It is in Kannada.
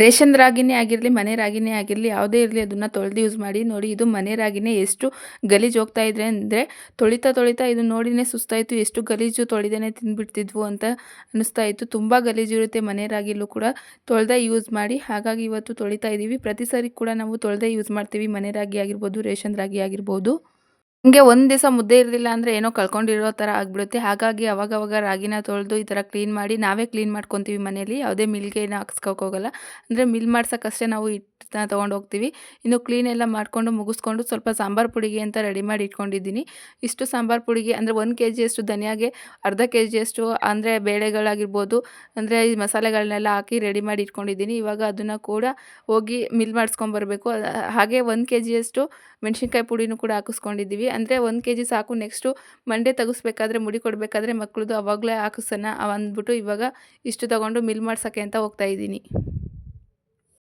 ರೇಷನ್ ರಾಗಿನೇ ಆಗಿರಲಿ, ಮನೆ ರಾಗಿನೇ ಆಗಿರಲಿ, ಯಾವುದೇ ಇರಲಿ ಅದನ್ನು ತೊಳೆದು ಯೂಸ್ ಮಾಡಿ. ನೋಡಿ ಇದು ಮನೆ ರಾಗಿನೇ ಎಷ್ಟು ಗಲೀಜು ಹೋಗ್ತಾ ಇದೆ ಅಂದರೆ ತೊಳಿತಾ ತೊಳಿತಾ ಇದು ನೋಡಿನೇ ಸುಸ್ತಾಯಿತು. ಎಷ್ಟು ಗಲೀಜು ತೊಳೆದೇನೆ ತಿಂದ್ಬಿಡ್ತಿದ್ವು ಅಂತ ಅನ್ನಿಸ್ತಾ ಇತ್ತು. ತುಂಬ ಗಲೀಜಿರುತ್ತೆ ಮನೆ ರಾಗಿಲೂ ಕೂಡ. ತೊಳೆದೇ ಯೂಸ್ ಮಾಡಿ. ಹಾಗಾಗಿ ಇವತ್ತು ತೊಳಿತಾ ಇದ್ದೀವಿ. ಪ್ರತಿ ಸಾರಿ ಕೂಡ ನಾವು ತೊಳೆದೇ ಯೂಸ್ ಮಾಡ್ತೀವಿ. ಮನೆ ರಾಗಿ ಆಗಿರ್ಬೋದು, ರೇಷನ್ ರಾಗಿ ಆಗಿರ್ಬೋದು. ನಮಗೆ ಒಂದು ದಿವಸ ಮುದ್ದೆ ಇರಲಿಲ್ಲ ಅಂದರೆ ಏನೋ ಕಳ್ಕೊಂಡಿರೋ ಥರ ಆಗಿಬಿಡುತ್ತೆ. ಹಾಗಾಗಿ ಅವಾಗವಾಗ ರಾಗಿನ ತೊಳೆದು ಈ ಥರ ಕ್ಲೀನ್ ಮಾಡಿ ನಾವೇ ಕ್ಲೀನ್ ಮಾಡ್ಕೊತೀವಿ ಮನೇಲಿ. ಯಾವುದೇ ಮಿಲ್ಗೆ ಏನು ಹಾಕ್ಸ್ಕೊಕ್ಕೆ ಹೋಗಲ್ಲ. ಅಂದರೆ ಮಿಲ್ ಮಾಡ್ಸೋಕ್ಕಷ್ಟೇ ನಾವು ಹಿಟ್ಟನ್ನ ತೊಗೊಂಡು ಹೋಗ್ತೀವಿ. ಇನ್ನು ಕ್ಲೀನ್ ಎಲ್ಲ ಮಾಡಿಕೊಂಡು ಮುಗಿಸ್ಕೊಂಡು ಸ್ವಲ್ಪ ಸಾಂಬಾರು ಪುಡಿಗೆ ಅಂತ ರೆಡಿ ಮಾಡಿ ಇಟ್ಕೊಂಡಿದ್ದೀನಿ. ಇಷ್ಟು ಸಾಂಬಾರು ಪುಡಿಗೆ ಅಂದರೆ 1 ಕೆಜಿಯಷ್ಟು ಧನಿಯಾಗೆ ಅರ್ಧ ಕೆಜಿಯಷ್ಟು ಅಂದರೆ ಬೇಳೆಗಳಾಗಿರ್ಬೋದು, ಅಂದರೆ ಈ ಮಸಾಲೆಗಳನ್ನೆಲ್ಲ ಹಾಕಿ ರೆಡಿ ಮಾಡಿ ಇಟ್ಕೊಂಡಿದ್ದೀನಿ. ಇವಾಗ ಅದನ್ನು ಕೂಡ ಹೋಗಿ ಮಿಲ್ ಮಾಡಿಸ್ಕೊಂಬರ್ಬೇಕು. ಹಾಗೆ 1 ಕೆಜಿಯಷ್ಟು ಮೆಣಸಿನ್ಕಾಯಿ ಪುಡಿನೂ ಕೂಡ ಹಾಕಿಸ್ಕೊಂಡಿದ್ದೀವಿ. ಅಂದರೆ 1 ಕೆಜಿ ಸಾಕು. ನೆಕ್ಸ್ಟು ಮಂಡೆ ತೆಗಿಸ್ಬೇಕಾದ್ರೆ ಮುಡಿ ಕೊಡಬೇಕಾದ್ರೆ ಮಕ್ಳದ್ದು ಅವಾಗಲೇ ಹಾಕಿಸೋಣ ಅಂದ್ಬಿಟ್ಟು ಇವಾಗ ಇಷ್ಟು ತೊಗೊಂಡು ಮಿಲ್ ಮಾಡ್ಸೋಕ್ಕೆ ಅಂತ ಹೋಗ್ತಾಯಿದ್ದೀನಿ.